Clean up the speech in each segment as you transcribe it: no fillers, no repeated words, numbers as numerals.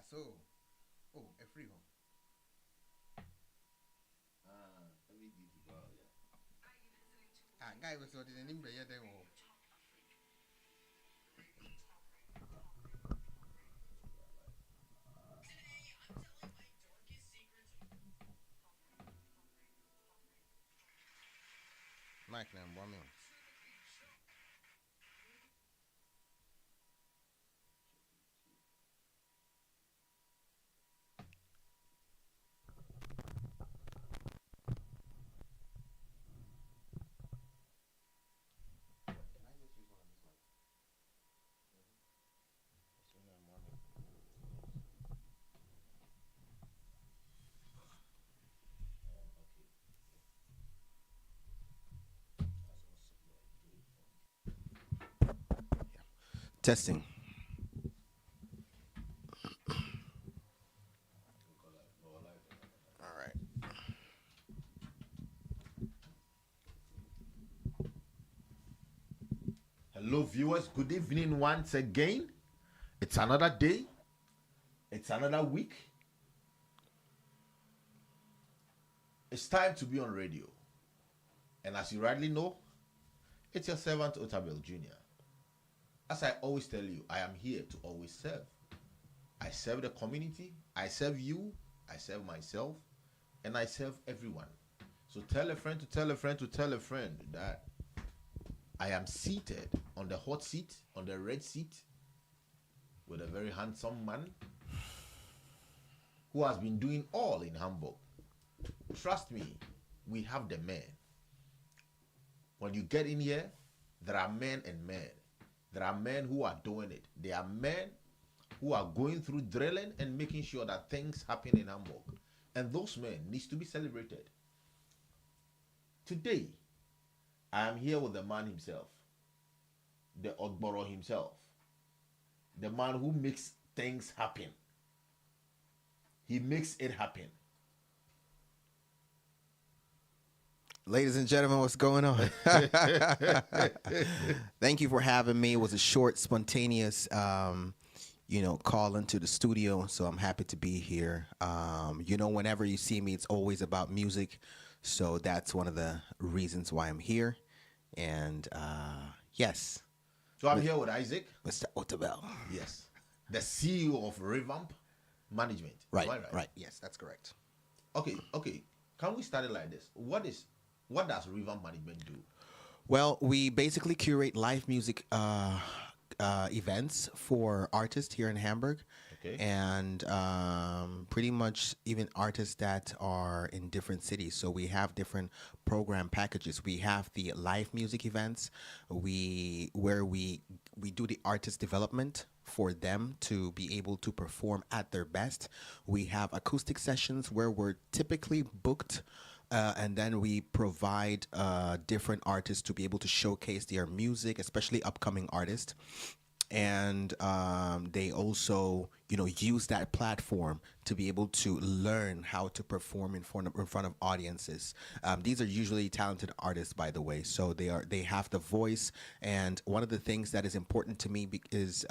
So, oh, a free home. Every day to go out, yeah. Ah, guy was sorting an imbre yet. Oh, Mike, now, one minute. Okay. That's Testing. All right. Hello, viewers. Good evening once again. It's another day. It's another week. It's time to be on radio. And as you rightly know, it's your servant Otabel Jr. As I always tell you, I am here to always serve. I serve the community, I serve you, I serve myself, and I serve everyone. So tell a friend to tell a friend to tell a friend that I am seated on the hot seat, on the red seat, with a very handsome man who has been doing all in Hamburg. Trust me, we have the men. When you get in here, there are men and men. There are men who are doing it. There are men who are going through drilling and making sure that things happen in Hamburg. And those men needs to be celebrated. Today, I am here with the man himself, the Ogboro himself, the man who makes things happen. He makes it happen. Ladies and gentlemen, what's going on? Thank you for having me. It was a short, spontaneous, call into the studio. So I'm happy to be here. Whenever you see me, it's always about music. So that's one of the reasons why I'm here. And yes, So I'm here with Isaac. Mr. Otabel. Yes. The CEO of Revamp Management. Right, Am I right? right. Yes, that's correct. Okay. Can we start it like this? What does Revamp Management do? Well, we basically curate live music events for artists here in Hamburg. Okay. And pretty much even artists that are in different cities. So we have different program packages. We have the live music events, where we do the artist development for them to be able to perform at their best. We have acoustic sessions where we're typically booked. And then we provide different artists to be able to showcase their music, especially upcoming artists. And they also, use that platform to be able to learn how to perform in front of audiences. These are usually talented artists, by the way. So they have the voice. And one of the things that is important to me is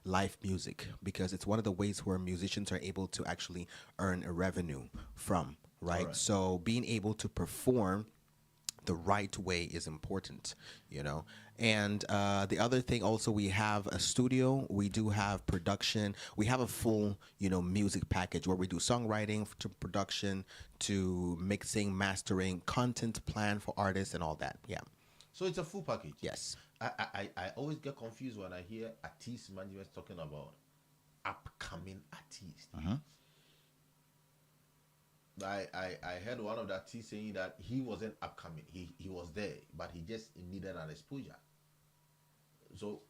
live music, because it's one of the ways where musicians are able to actually earn a revenue from. Right. So being able to perform the right way is important. And the other thing also, we have a studio, we do have production, we have a full, music package where we do songwriting to production to mixing, mastering, content plan for artists and all that. Yeah. So it's a full package. Yes. I always get confused when I hear artist management talking about upcoming artists. I heard one of the artists saying that he wasn't upcoming. He was there, but he just needed an exposure. So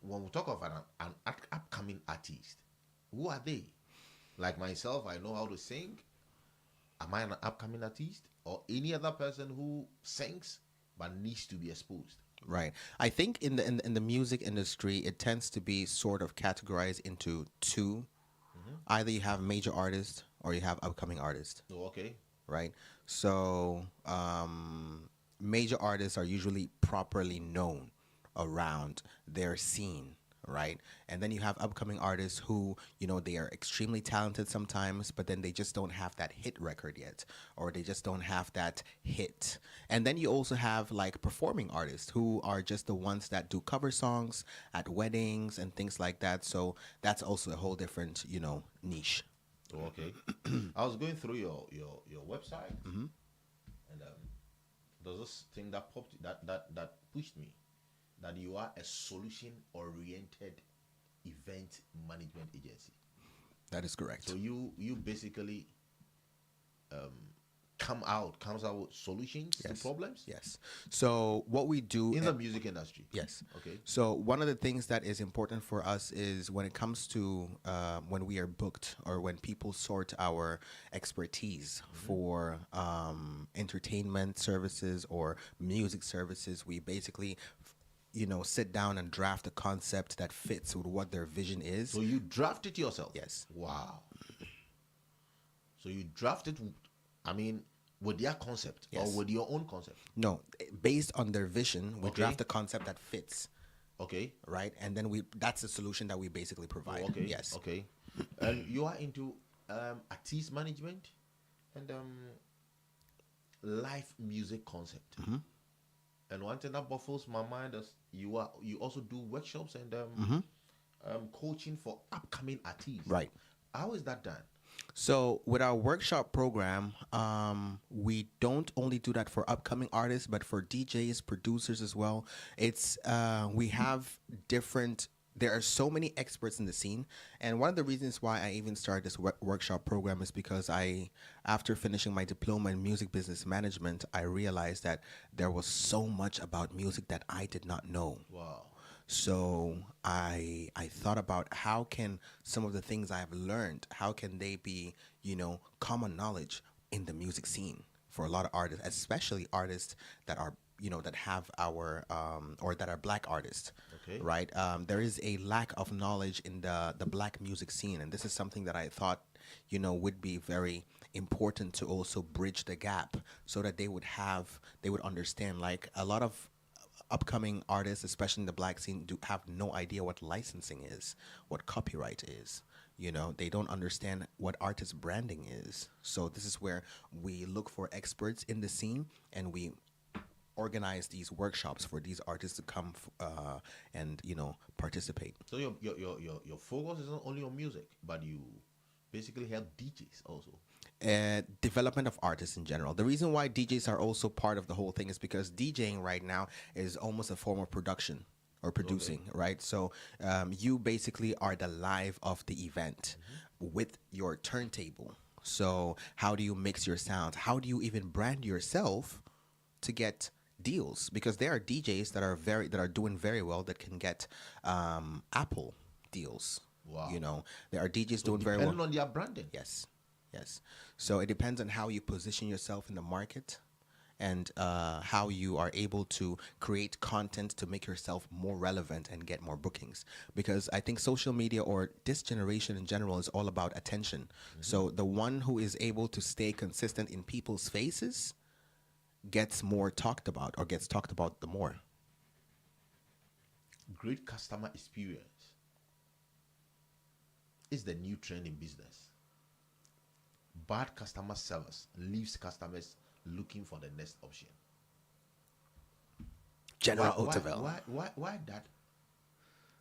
when we talk of an upcoming artist, who are they? Like myself, I know how to sing. Am I an upcoming artist, or any other person who sings but needs to be exposed? Right. I think in the music industry, it tends to be sort of categorized into two. Either you have major artists or you have upcoming artists. Oh, okay. Right? So major artists are usually properly known around their scene, right? And then you have upcoming artists who, they are extremely talented sometimes, but then they just don't have that hit record yet, or they just don't have that hit. And then you also have like performing artists who are just the ones that do cover songs at weddings and things like that. So that's also a whole different, niche. Oh, okay. I was going through your website, and there's this thing that popped that pushed me, that you are a solution oriented event management agency. That is So correct. you basically comes out with solutions to Yes. problems Yes. So what we do, in the music industry. yes. Okay. So one of the things that is important for us is when it comes to when we are booked or when people sort our expertise for entertainment services or music services, we basically, sit down and draft a concept that fits with what their vision is. So you draft it yourself. Yes. Wow. So you draft it. I mean, with their concept or Yes. with your own concept. No, based on their vision, we Okay. draft a concept that fits, Okay. right? And then that's the solution that we basically provide. Okay. Yes. Okay. And you are into artist management and live music concept. And one thing that baffles my mind is you also do workshops and coaching for upcoming artists. Right. How is that done? So with our workshop program, we don't only do that for upcoming artists, but for DJs, producers as well. It's we have different. There are so many experts in the scene, and one of the reasons why I even started this workshop program is because after finishing my diploma in music business management, I realized that there was so much about music that I did not know. Wow. So I thought about how can some of the things I've learned, how can they be, common knowledge in the music scene for a lot of artists, especially artists that are, that have our or that are black artists. Okay. Right. There is a lack of knowledge in the black music scene, and this is something that I thought, would be very important to also bridge the gap so that they would understand, like a lot of upcoming artists, especially in the black scene, do have no idea what licensing is, what copyright is. They don't understand what artist branding is. So this is where we look for experts in the scene, and we organize these workshops for these artists to come and participate. So your focus is not only on music, but you basically help DJs also. Development of artists in general. The reason why DJs are also part of the whole thing is because DJing right now is almost a form of production or producing, right? So you basically are the live of the event with your turntable. So how do you mix your sounds? How do you even brand yourself to get deals? Because there are DJs that are doing very well that can get Apple deals. Wow. There are DJs So doing very well. depending on their branding. Yes, yes. So it depends on how you position yourself in the market and how you are able to create content to make yourself more relevant and get more bookings. Because I think social media or this generation in general is all about attention. So the one who is able to stay consistent in people's faces gets more talked about or gets talked about the more. Great customer experience is the new trend in business. Bad customer service leaves customers looking for the next option. General why, Otaville. why that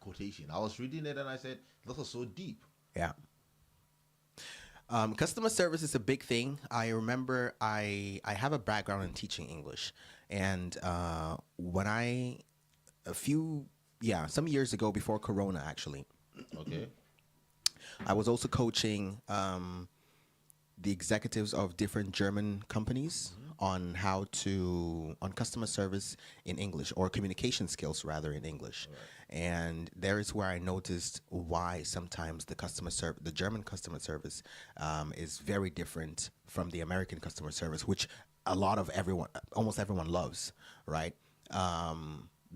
quotation? I was reading it and I said, this is so deep. Yeah. Customer service is a big thing. I remember I have a background in teaching English, and when some years ago before Corona, actually, Okay. I was also coaching the executives of different German companies on on customer service in English, or communication skills rather in English. And there is where I noticed why sometimes the German customer service is very different from the American customer service, which almost everyone loves, right?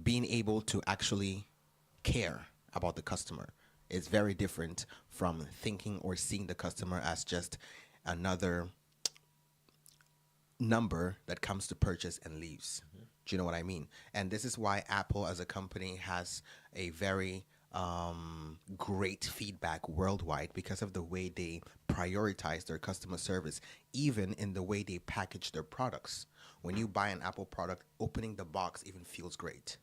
Being able to actually care about the customer is very different from thinking or seeing the customer as just another number that comes to purchase and leaves. Do you know what I mean? And this is why Apple as a company has a very great feedback worldwide because of the way they prioritize their customer service, even in the way they package their products. When you buy an Apple product, opening the box even feels great.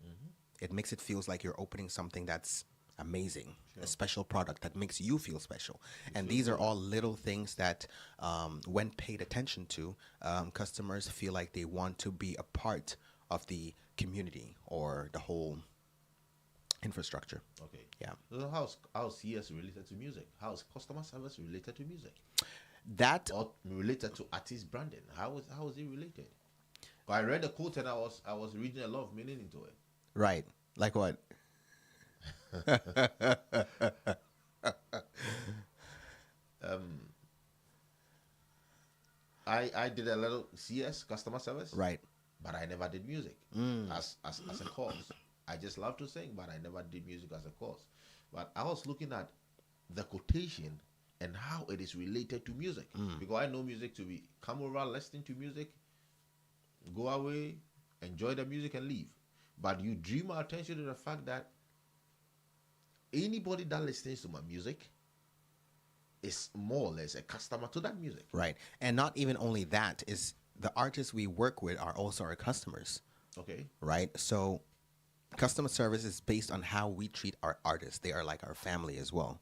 It makes it feels like you're opening something that's amazing, a special product that makes you feel special. And these are all little things that, when paid attention to, customers feel like they want to be a part of the community or the whole infrastructure. Okay. Yeah. So how's CS related to music? How's customer service related to music? That Or related to artist branding? How is it related? I read a quote and I was reading a lot of meaning into it. right. Like what? I did a little CS, customer service, Right. but I never did music as a course. I just love to sing, but I never did music as a course. But I was looking at the quotation and how it is related to music, because I know music to be come over, listening to music, go away, enjoy the music and leave. But you drew my attention to the fact that anybody that listens to my music is more or less a customer to that music. Right. And not even only that, is the artists we work with are also our customers. Okay. Right. So customer service is based on how we treat our artists. They are like our family as well.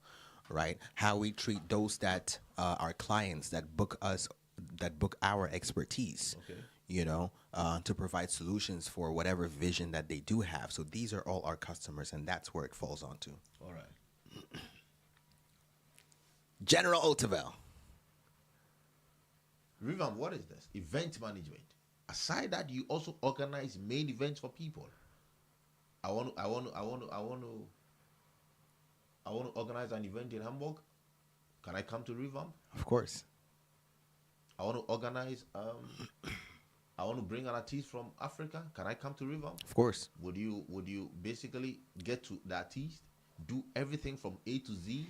Right. How we treat those that are clients that book us, that book our expertise. Okay. You know, to provide solutions for whatever vision that they do have. So these are all our customers, and that's where it falls onto. All right. General Otavel. Revamp, what is this? Event management. Aside that, you also organize main events for people. I want to organize an event in Hamburg. Can I come to Revamp? Of course. I want to organize. I want to bring an artist from Africa. Can I come to Revamp? Of course. Would you basically get to the artist, do everything from A to Z?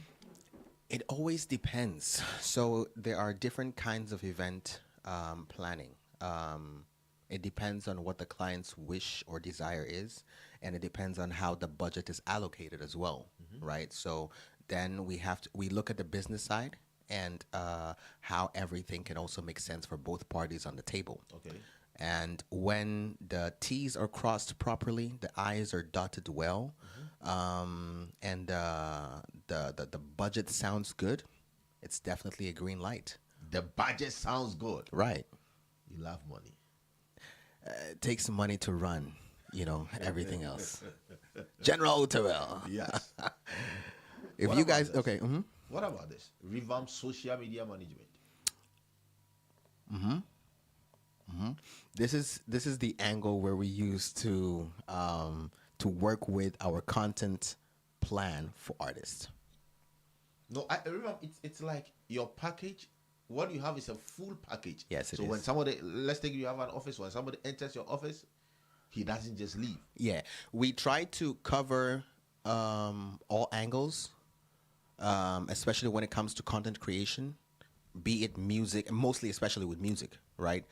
It always depends. So there are different kinds of event planning. It depends on what the client's wish or desire is, and it depends on how the budget is allocated as well, right? So then we look at the business side and how everything can also make sense for both parties on the table. Okay. And when the T's are crossed properly, the I's are dotted well, and the budget sounds good, it's definitely a green light. The budget sounds good. Right. You love money. It takes money to run, everything else. General Otavel. Yes. If What you about guys, this? okay. Mm-hmm. What about this? Revamp social media management. This is the angle where we use to work with our content plan for artists. No, I remember it's like your package. What you have is a full package. Yes, it so when is. somebody, let's take you have an office. When somebody enters your office, he doesn't just leave. Yeah, we try to cover all angles, especially when it comes to content creation, be it music, mostly especially with music, right?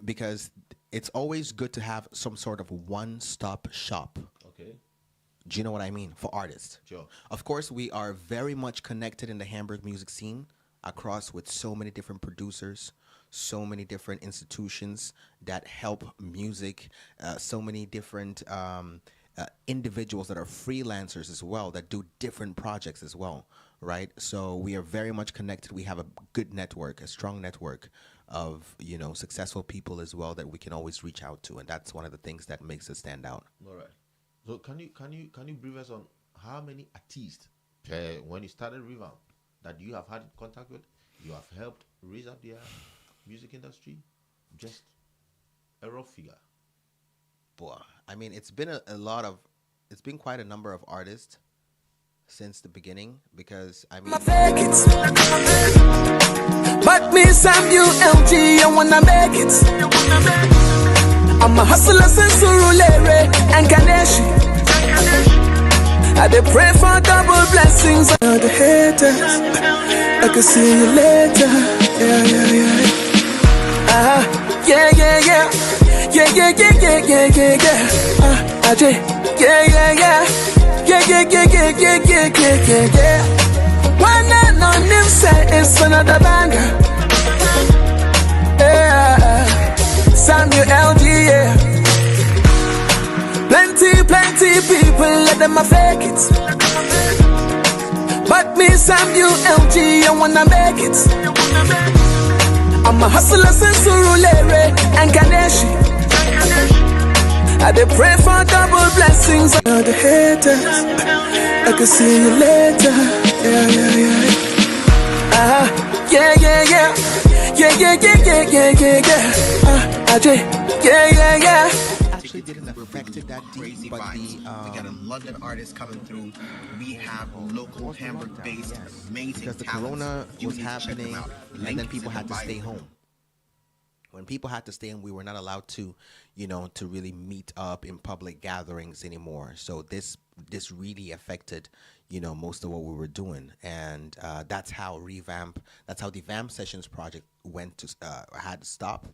Because it's always good to have some sort of one-stop shop. Okay. Do you know what I mean? For artists. Sure. Of course, we are very much connected in the Hamburg music scene across with so many different producers, so many different institutions that help music, so many different individuals that are freelancers as well that do different projects as well, right? So we are very much connected. We have a good network, a strong network of successful people as well that we can always reach out to, and that's one of the things that makes us stand out. All right. So can you brief us on how many artists when you started Revamp that you have had contact with, you have helped raise up their music industry? Just a rough figure. Boy, I mean, it's been it's been quite a number of artists since the beginning, because I mean, but me Samuel LG, I wanna make it. I'm a hustler since Surulere and Kaneshi. I dey pray for double blessings. All the haters, I can see you later. Yeah. Ajay, yeah. Yeah, yeah, yeah, yeah, yeah, yeah, yeah, yeah, yeah. When I know him say it's another banger. Yeah, Samuel LG, yeah. Plenty people, let them a fake it. But me, Samuel LG, I wanna make it. I'm a hustler since Surulere and Kaneshi. I dey pray for double blessings. All the haters, I can see you later. Yeah, yeah, yeah. Yeah, yeah, yeah. Yeah, yeah, yeah, yeah, yeah, yeah, yeah. Ajay, yeah, yeah, yeah. Actually didn't affect it that deep, but We got a London artist coming through. We have local Hamburg-based amazing because the talents. corona You was need to check them happening, out. and Link then is people in the had to bio. stay home. When people had to stay home, we were not allowed to, to really meet up in public gatherings anymore. So this really affected, most of what we were doing, and that's how the Vamp Sessions project had to stop,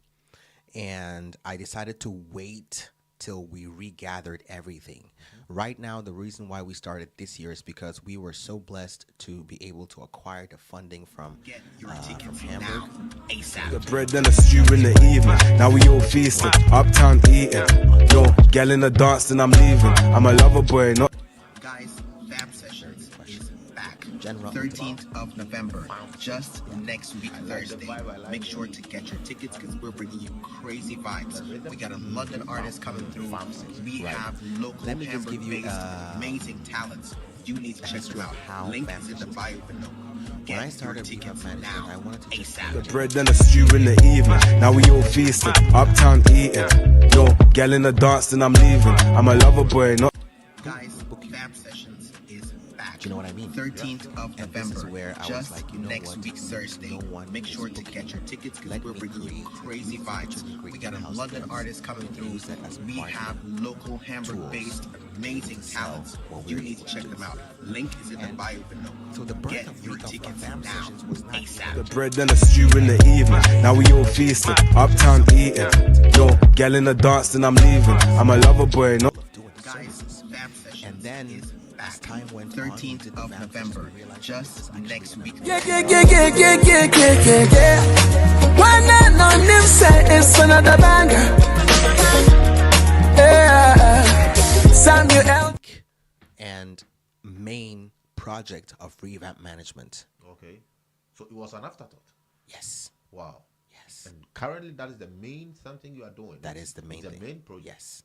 and I decided to wait till we regathered everything. Right now, the reason why we started this year is because we were so blessed to be able to acquire the funding from Get your from tickets Hamburg. now. ASAP. The bread and the stew in the evening. Now we all feasting, uptown eating. Yo, gal in the dance and I'm leaving. I'm a lover boy, not. Guys, Vamp Sessions is back. General. 13th of November, just next week Thursday. Make sure to get your tickets because we're bringing you crazy vibes. We got a London artist coming through. We have local Let me just give you, Hamburg-based amazing talents. You need to check them history of out. how Link Vamp is in the Sessions bio came below. When Get I your started tickets Revamp Management, now. I wanted to just ASAP. The bread and the stew in the evening. Now we all feasting, uptown eating. Yo, gal in the dance and I'm leaving. I'm a lover boy, not. Guys, Vamp Sessions is back. Do you know what I mean? 13th of And this is November, where I was just like, next what? week Thursday. No one Make is sure to booking get your me. tickets because Let we're me bringing you create crazy vibes. great We got a in-house London events artist coming and through. use that as We part have of local Hamburg-based amazing sell talents. what You we're need to able check to them do. out. Link is in the And bio below. So the birth Get of your the tickets Vamp now. Sessions was not ASAP. The bread and the stew in the evening. Now we all feasting, uptown eating. Yo, gal in the dance and I'm leaving. I'm a lover boy, not. of doing the Guys, services. Vamp Sessions And then, is as back. time went on, we 13th did the of Vamp Sessions, November, we realized just this is actually next gonna week. be- Yeah, yeah, yeah, yeah, yeah, yeah, yeah, yeah, yeah. When I know him say it's another banger. Yeah, Samuel L. and main project of Revamp Management. Okay. So it was an afterthought. Yes. Wow. Yes. And currently, that is the main something you are doing. That is the main It's thing. the main project. Yes.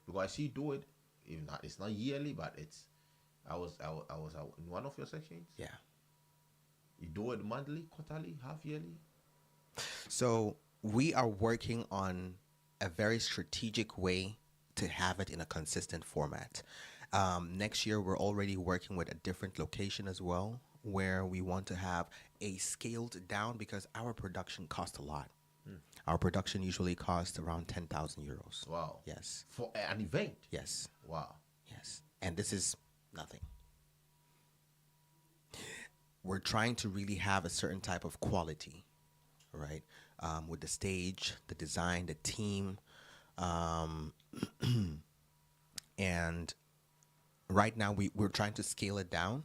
Because I see you do it. Even not, it's not yearly, but it's. I was in one of your sections. Yeah. You do it monthly, quarterly, half yearly. So we are working on a very strategic way to have it in a consistent format. Next year, we're already working with a different location as well, where we want to have a scaled down because our production costs a lot. Our production usually costs around 10,000 euros. Wow. Yes. For an event. Yes. Wow. Yes. And this is nothing. We're trying to really have a certain type of quality, right? With the stage, the design, the team. And right now we're trying to scale it down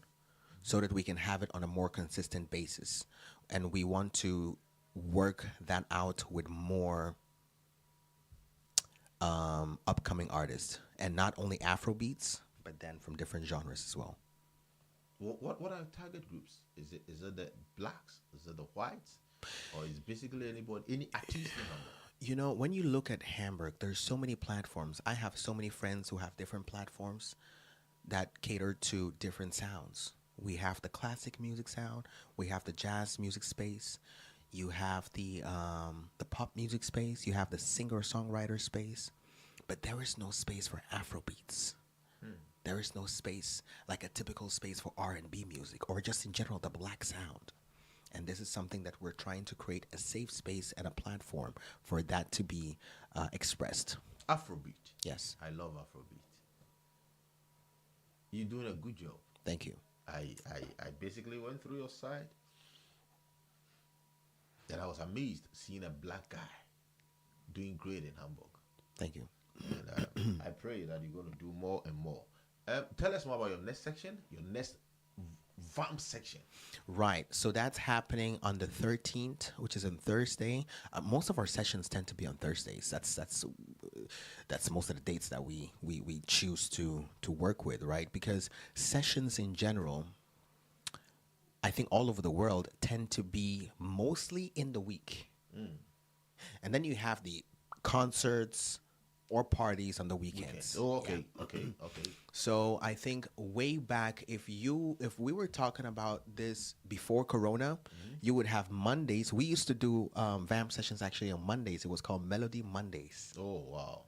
so that we can have it on a more consistent basis. And we want to work that out with more upcoming artists, and not only Afro beats, but then from different genres as well. What are target groups? Is it the blacks? Is it the whites? Or is it basically anybody, any artist? When you look at Hamburg, there's so many platforms. I have so many friends who have different platforms that cater to different sounds. We have the classic music sound. We have the jazz music space. You have the pop music space. You have the singer-songwriter space. But there is no space for Afro beats. There is no space, like a typical space for R&B music or just in general the black sound. And this is something that we're trying to create a safe space and a platform for that to be expressed. Afrobeat. Yes. I love Afrobeat. You're doing a good job. Thank you. I basically went through your site. And I was amazed seeing a black guy doing great in Hamburg. Thank you. And I pray that you're going to do more and more. Tell us more about your next section, your next Vamp section. Right. So that's happening on the 13th, which is on Thursday. Most of our sessions tend to be on Thursdays. That's most of the dates that we choose to work with, right? Because sessions in general, I think all over the world, tend to be mostly in the week. And then you have the concerts or parties on the weekends. Oh, okay, Yeah. okay. So I think way back, if we were talking about this before Corona, you would have Mondays. We used to do Vamp sessions actually on Mondays. It was called Melody Mondays. Oh, wow.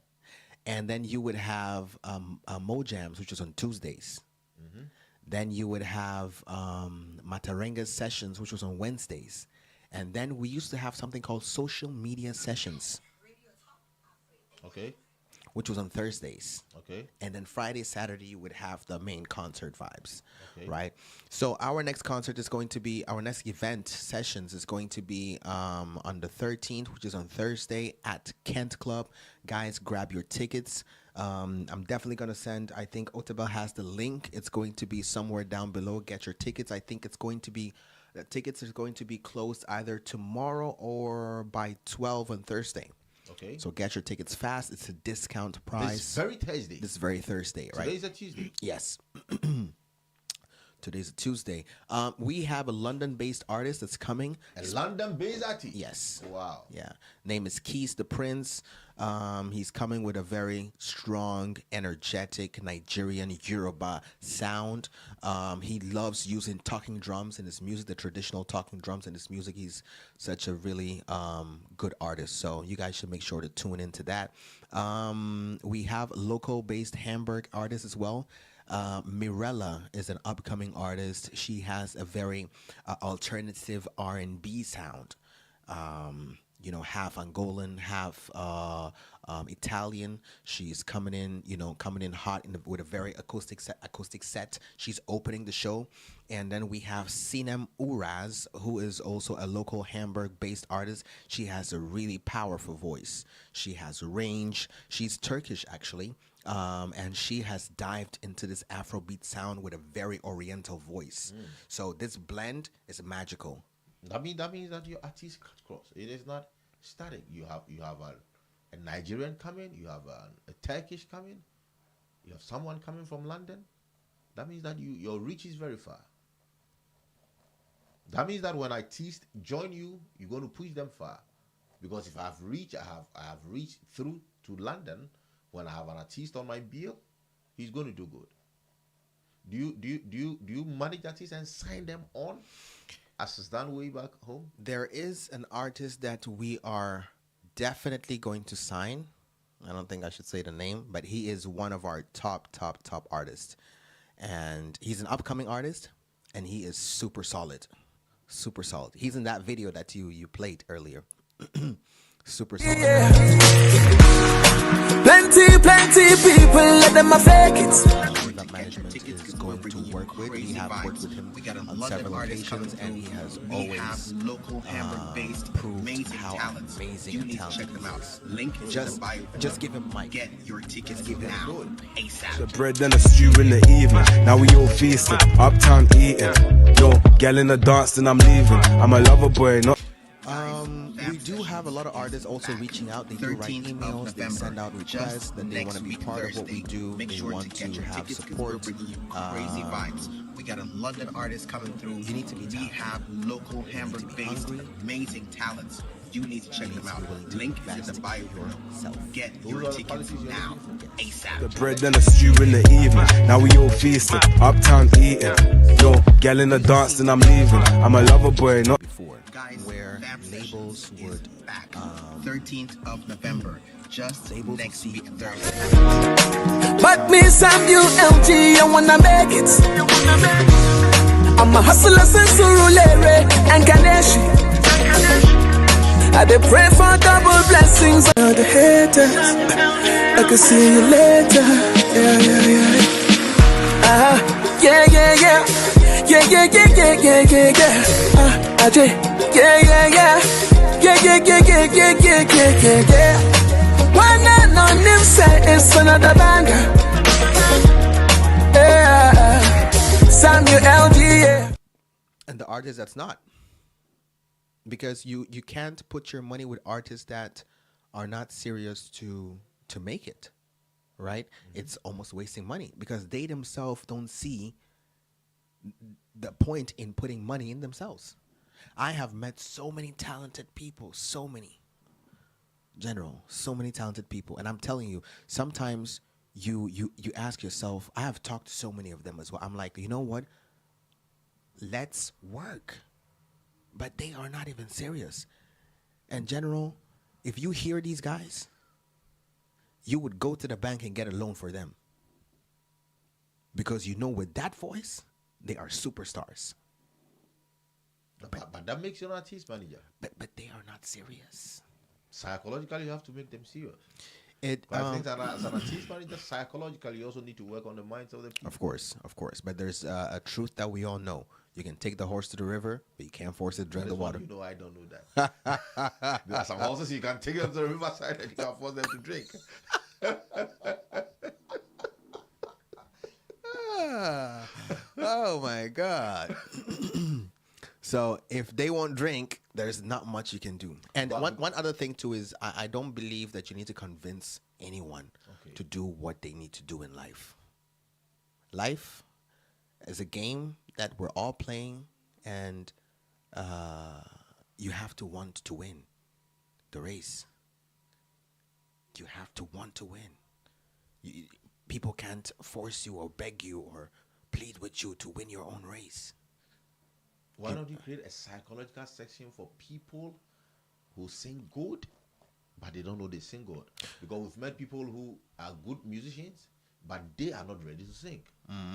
And then you would have Mojams, which was on Tuesdays. Then you would have Matarenga sessions, which was on Wednesdays. And then we used to have something called social media sessions, Okay, which was on Thursdays. okay. And then Friday, Saturday, you would have the main concert vibes, Okay. right? So our next concert is going to be, our next event sessions is going to be on the 13th, which is on Thursday at Kent Club. Guys, grab your tickets. I'm definitely going to send, I think Otabel has the link. It's going to be somewhere down below. Get your tickets. I think it's going to be, the tickets are going to be closed either tomorrow or by 12 on Thursday. Okay. So get your tickets fast. It's a discount price. This very Thursday. This very Thursday, right? Today's a Tuesday. Yes. Today's a Tuesday. We have a London-based artist that's coming. A London-based artist. Yes. Wow. Yeah. Name is Keys the Prince. He's coming with a very strong, energetic Nigerian Yoruba sound. He loves using talking drums in his music, the traditional talking drums in his music. He's such a really good artist. So you guys should make sure to tune into that. We have local-based Hamburg artists as well. Mirella is an upcoming artist. She has a very alternative R&B sound. Half Angolan, half Italian. She's coming in hot with a very acoustic set. She's opening the show. And then we have Sinem Uraz, who is also a local Hamburg-based artist. She has a really powerful voice. She has range. She's Turkish, actually. And she has dived into this Afrobeat sound with a very oriental voice. So this blend is magical. That means that your artist cut cross. It is not static. You have a Nigerian coming. You have a Turkish coming. You have someone coming from London. That means that your reach is very far. That means that when artists join you, you're going to push them far. Because if I have reach, I have reached through to London. When I have an artist on my bill, he's going to do good. Do you manage artists and sign them on as it's done way back home? There is an artist that we are definitely going to sign. I don't think I should say the name, but he is one of our top artists. And he's an upcoming artist, and he is super solid. Super solid. He's in that video that you played earlier. Super solid. Yeah. Plenty people, let them fake it. That management is going to work with. We have worked with him on several occasions, and he has always proved how amazing and talented he is. Just give him mic. Get your tickets now, ASAP. The bread and a stew in the evening. Now we all feasting, uptown eating. Yo, gal in the dance, then I'm leaving. I'm a lover boy, not. We do have a lot of artists also reaching out. They do write emails, they send out requests that they want to be part of what we do. They want to have support. Crazy vibes. We got a London artist coming through. You need to be We have local Hamburg-based amazing talents. You need to check them out. Link is in the bio. Get your tickets now, ASAP. The bread and a stew in the evening. Now we all feasting, uptown eating. Yo, gal in the dance, then I'm leaving. I'm a lover boy, not. Before, where labels would 13th of November, just next week Thursday. But me, Samuel LG, I wanna make it. I'm a hustler since Surulere and Kaneshi. I dey pray for double blessings. All the haters, I can see you later. Yeah. Yeah. One and on him say it's another banger. artists that's not. Because you can't put your money with artists that are not serious to make it, right? It's almost wasting money because they themselves don't see the point in putting money in themselves. I have met so many talented people, so many, general, so many talented people, and I'm telling you, sometimes you ask yourself. I have talked to so many of them as well. I'm like, you know what? Let's work, but they are not even serious. And general, if you hear these guys, you would go to the bank and get a loan for them because you know with that voice, they are superstars. But that makes you an artist manager. But they are not serious. Psychologically, you have to make them serious. It But I think that as an artist manager, psychologically, you also need to work on the minds of the people. Of course. But there's a truth that we all know. You can take the horse to the river, but you can't force it to drink the water. You know, I don't know that. There are some horses you can take them to the riverside and you can force them to drink. Oh my God. So if they won't drink, there's not much you can do. And one other thing too is I don't believe that you need to convince anyone to do what they need to do in life. Life is a game that we're all playing, and you have to want to win the race. You have to want to win. People can't force you or beg you or plead with you to win your own race. Why don't you create a psychological section for people who sing good, but they don't know they sing good? Because we've met people who are good musicians, but they are not ready to sing.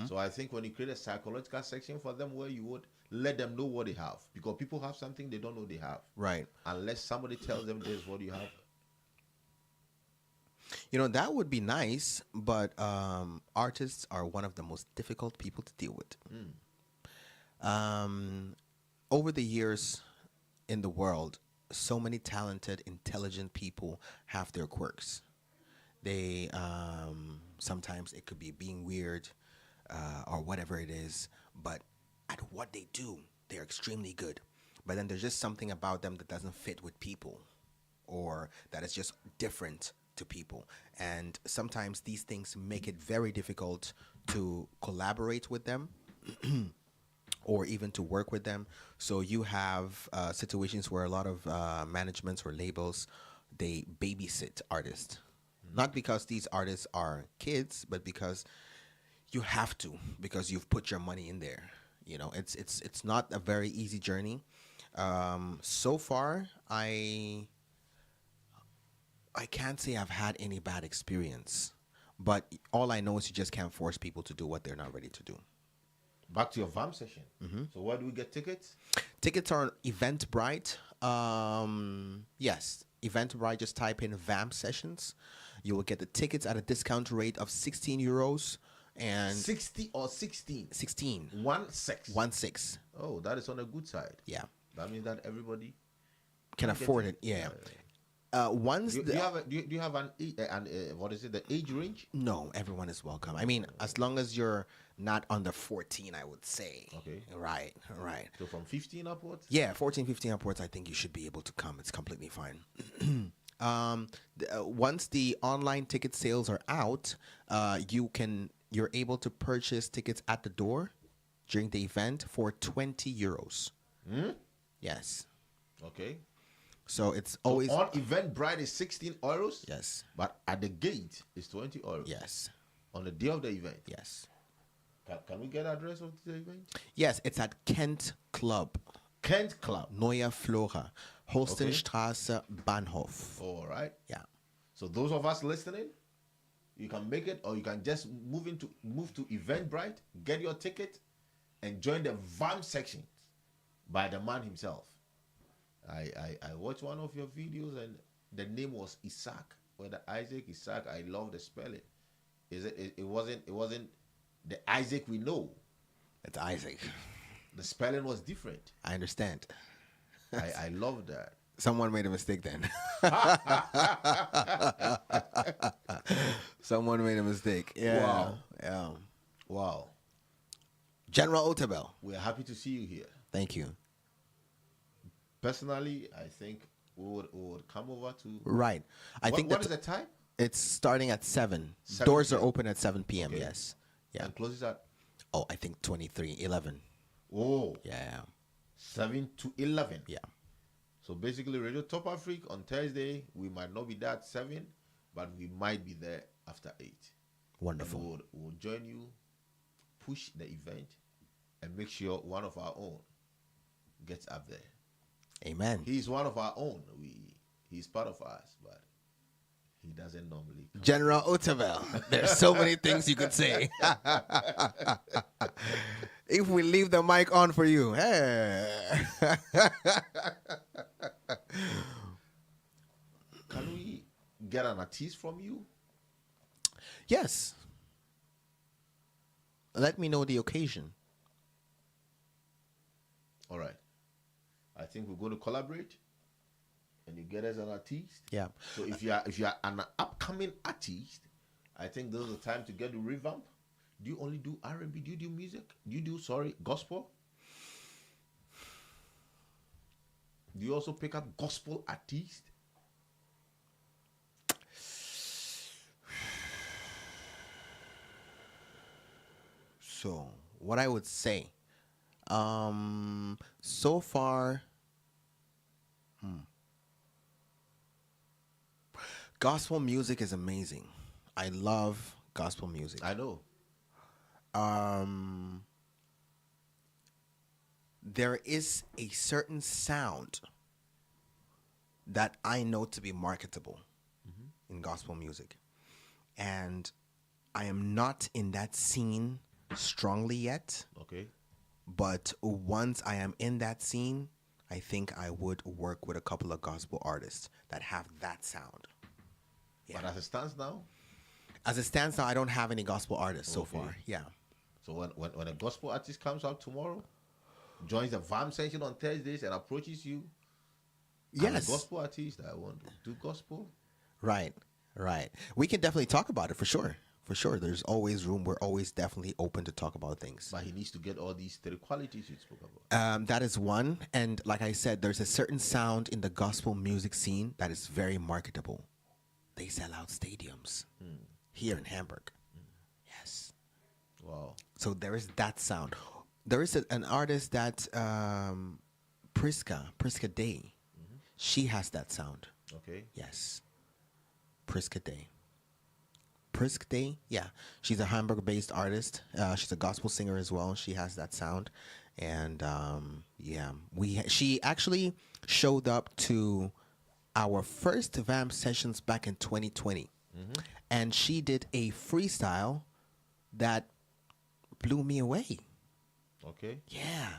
So I think when you create a psychological section for them where you would let them know what they have, because people have something they don't know they have. Right. Unless somebody tells them this is what you have. You know, that would be nice, but artists are one of the most difficult people to deal with. Over the years in the world, so many talented, intelligent people have their quirks. They sometimes it could be being weird or whatever it is, but at what they do, they're extremely good. But then there's just something about them that doesn't fit with people, or that is just different to people. And sometimes these things make it very difficult to collaborate with them. Or even to work with them. So you have situations where a lot of managements or labels, they babysit artists. Not because these artists are kids, but because you have to, because you've put your money in there. You know, it's not a very easy journey. So far, I can't say I've had any bad experience. But all I know is you just can't force people to do what they're not ready to do. Back to your Vamp session. So where do we get tickets? Tickets are on Eventbrite. Yes, Eventbrite. Just type in Vamp sessions. You will get the tickets at a discount rate of €16. And 60 or 16? 16. 1/6. 16. Oh, that is on the good side. Yeah. That means that everybody Can afford it. Yeah. Once do you have an what is it, the age range? No, everyone is welcome. I mean, as long as you're not under 14, I would say. Okay. Right. So from 15 upwards? Yeah, 14, 15 upwards, I think you should be able to come. It's completely fine. Once the online ticket sales are out, you're able to purchase tickets at the door during the event for €20. Yes. Okay. So it's always on Eventbrite is €16. Yes. But at the gate it's €20. Yes. On the day of the event. Yes. Can we get the address of the event? Yes, it's at Kent Club. Kent Club. Neue Flora. Holstenstraße, Bahnhof. All right. Yeah. So those of us listening, you can make it, or you can just move to Eventbrite, get your ticket, and join the Vamp section by the man himself. I watched one of your videos and the name was Isaac, whether Isaac, I love the spelling. It wasn't the Isaac we know. It's Isaac. The spelling was different. I understand. I love that. Someone made a mistake then. Someone made a mistake. Yeah. Wow. Yeah. Wow. General Otabel. We're happy to see you here. Thank you. Personally, I think we would come over to. Right. I think What that is the time? it's starting at 7. 7 Doors are p.m. open at 7 p.m. Okay. Yes. Yeah. And closes at Oh, I think 23:11. oh Yeah. 7 to 11. Yeah. So basically, Radio Top Africa on Thursday, we might not be there at 7, but we might be there after 8. Wonderful. And we'll join you, push the event, and make sure one of our own gets up there. Amen. He's one of our own. He's part of us, but he doesn't normally come. General Otavel. There's so many things you could say. If we leave the mic on for you, hey. Can we get an artist from you? Yes. Let me know the occasion. All right. I think we're going to collaborate, and you get us an artist. Yeah. So if you are an upcoming artist, I think this is the time to get the revamp. Do you only do R&B? Do you do music? Do you do gospel? Do you also pick up gospel artists? So, what I would say, so far, gospel music is amazing. I love gospel music. I know. There is a certain sound that I know to be marketable in gospel music. And I am not in that scene strongly yet, Okay. but once I am in that scene, I think I would work with a couple of gospel artists that have that sound. But as it stands now, As it stands now, I don't have any gospel artists so Okay. far. Yeah. so when a gospel artist comes out tomorrow, joins the Vamp session on Thursdays and approaches you, I'm a Yes. gospel artist, I want to do gospel. Right. Right. We can definitely talk about it for sure. For sure. There's always room. We're always definitely open to talk about things. But he needs to get all these 3 qualities you spoke about. That is one. And like I said, there's a certain sound in the gospel music scene that is very marketable. They sell out stadiums here in Hamburg. Yes. Wow. So there is that sound. There is an artist that Priska Day. She has that sound. Okay. Yes. Priska Day. Prisk Day, yeah. She's a Hamburg-based artist. She's a gospel singer as well. She has that sound. And yeah, she actually showed up to our first Vamp sessions back in 2020. And she did a freestyle that blew me away. Okay. Yeah.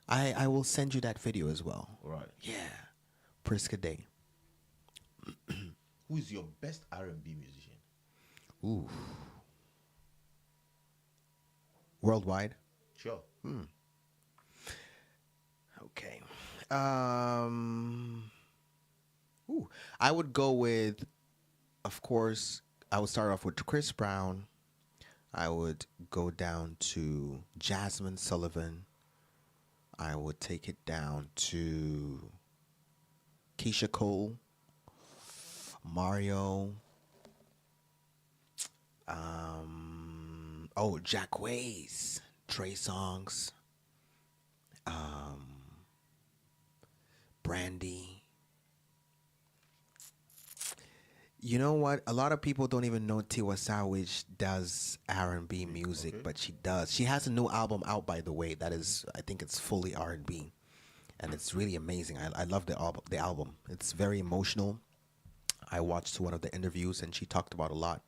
I will send you that video as well. All right. Yeah. Priska Day. Who is your best R&B musician? Ooh. Worldwide. Sure. Okay. Ooh. I would go with, of course, I would start off with Chris Brown. I would go down to Jasmine Sullivan. I would take it down to Keisha Cole, Mario. Jack Ways, Trey Songs, Brandy. You know what? A lot of people don't even know Tiwa Savage does R&B music, Okay. but she does. She has a new album out, by the way. That is, I think it's fully R&B, and it's really amazing. I love the album. The album. It's very emotional. I watched one of the interviews, and she talked about a lot.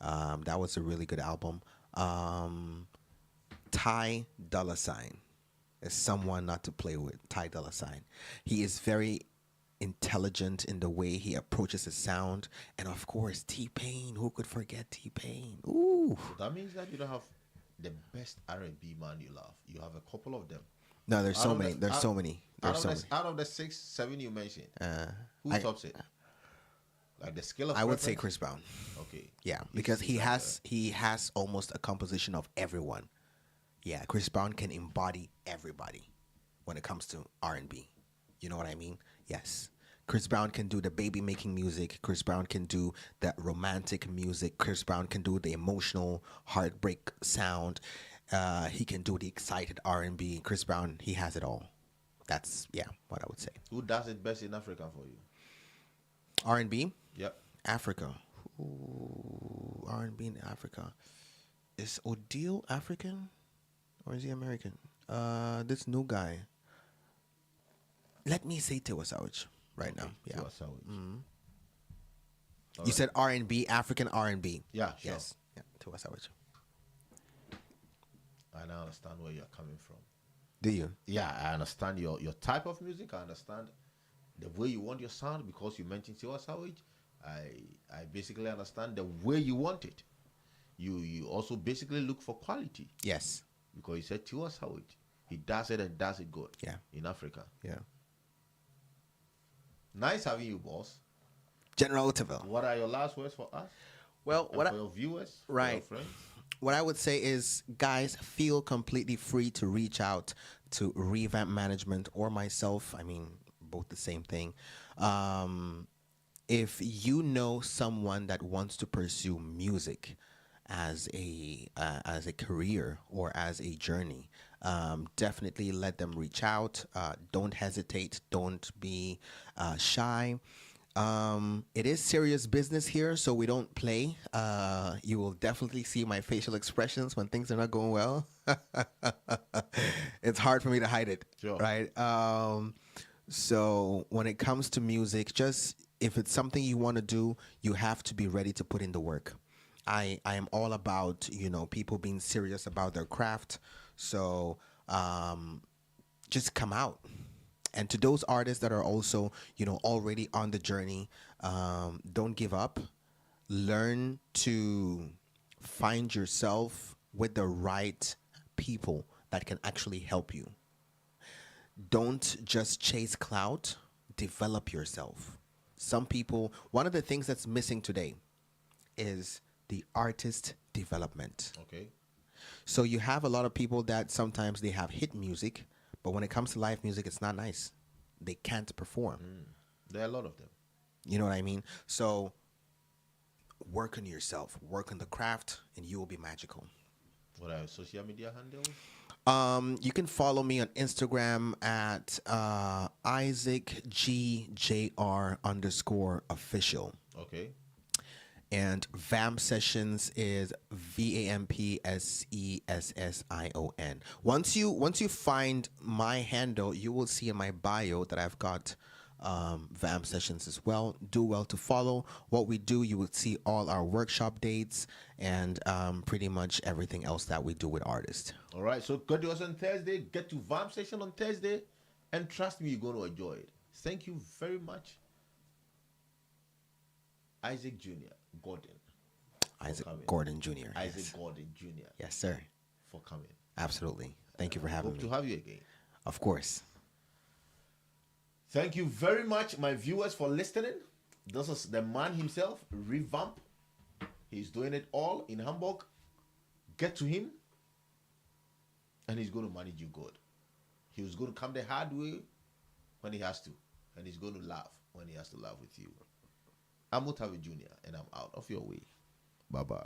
That was a really good album. Ty Dolla Sign is someone not to play with. Ty Dolla Sign. He is very intelligent in the way he approaches his sound, and of course T-Pain. Who could forget T-Pain? Ooh. That means that you don't have the best R&B man you love. You have a couple of them. No, there's Out so of many. the- There's out- so many. There's so many. Out of the 6, 7 you mentioned, who I- tops it? Like the scale of I would say preference? Chris Brown. Okay. Yeah, He's- because he's like he has almost a composition of everyone. Yeah, Chris Brown can embody everybody when it comes to R&B. You know what I mean? Yes. Chris Brown can do the baby making music. Chris Brown can do that romantic music. Chris Brown can do the emotional heartbreak sound. He can do the excited R&B. Chris Brown, he has it all. That's what I would say. Who does it best in Africa for you? R&B, Yep. Africa. Ooh, R&B in Africa. Is Odile African or is he American? This new guy. Let me say Tiwa Savage right now. Yeah. Tiwa Savage. You said R&B, African R&B. Yeah, sure. Yes. Yeah, Tiwa Savage. I now understand where you're coming from. Do you? Yeah, I understand your type of music. I understand the way you want your sound because you mentioned Tiwa Savage. I basically understand the way you want it. You also basically look for quality Yes. because you said Tiwa Savage. He does it and does it good. Yeah. In Africa. Yeah. Nice having you, boss. General Otaville. What are your last words for us? Well, And for your viewers? For right. your friends? What I would say is, guys, feel completely free to reach out to Revamp Management or myself. I mean, both the same thing. If you know someone that wants to pursue music as a career or as a journey, definitely let them reach out. Don't hesitate. Don't be shy. It is serious business here, so we don't play. You will definitely see my facial expressions when things are not going well. It's hard for me to hide it, Sure. right? So when it comes to music, just if it's something you want to do, you have to be ready to put in the work. I am all about, people being serious about their craft. So just come out. And to those artists that are also, already on the journey, don't give up. Learn to find yourself with the right people that can actually help you. Don't just chase clout. Develop yourself. Some people, one of the things that's missing today is the artist development. Okay. So you have a lot of people that sometimes they have hit music, but when it comes to live music, it's not nice. They can't perform. There are a lot of them. You know what I mean? So work on yourself, work on the craft, and you will be magical. What are your social media handles? You can follow me on Instagram at IsaacGJR_official. Okay. And Vamp Sessions is VampSession. Once you find my handle, you will see in my bio that I've got Vamp Sessions as well. Do well to follow what we do. You will see all our workshop dates and pretty much everything else that we do with artists. All right. So get to us on Thursday. Get to Vamp Session on Thursday. And trust me, you're going to enjoy it. Thank you very much. Isaac Jr. Gordon. Isaac coming. Gordon Jr. Isaac Yes. Gordon Jr. Yes, sir. for coming. Absolutely. Thank you for having Hope me. to have you again. Of course. Thank you very much, my viewers, for listening. This is the man himself, Revamp. He's doing it all in Hamburg. Get to him, and he's going to manage you good. He was going to come the hard way when he has to, and he's going to laugh when he has to laugh with you. I'm Mutavi Jr., and I'm out of your way. Bye-bye.